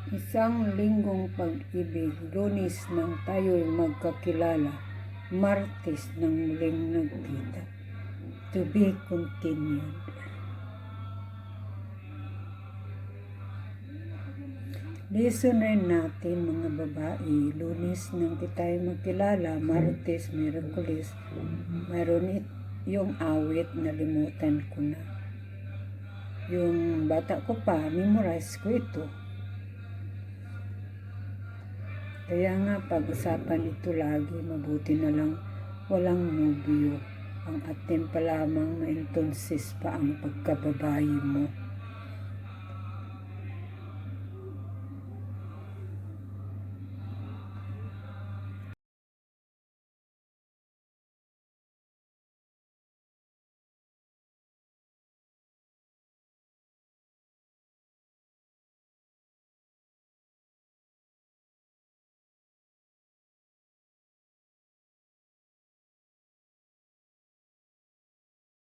Isang linggong pag-ibig, Lunes nang tayo'y magkakilala, Martes nang muling nagkita. To be continued. Lesson rin natin mga babae, Lunes nang tayo magkilala, Martes, Miyerkules, mayroon yung awit, nalimutan ko na. Yung bata ko pa, memorize ko ito. Kaya nga pag-usapan ito lagi, mabuti na lang walang nobyo. Ang atin pa lamang na entonsis pa ang pagkababae mo.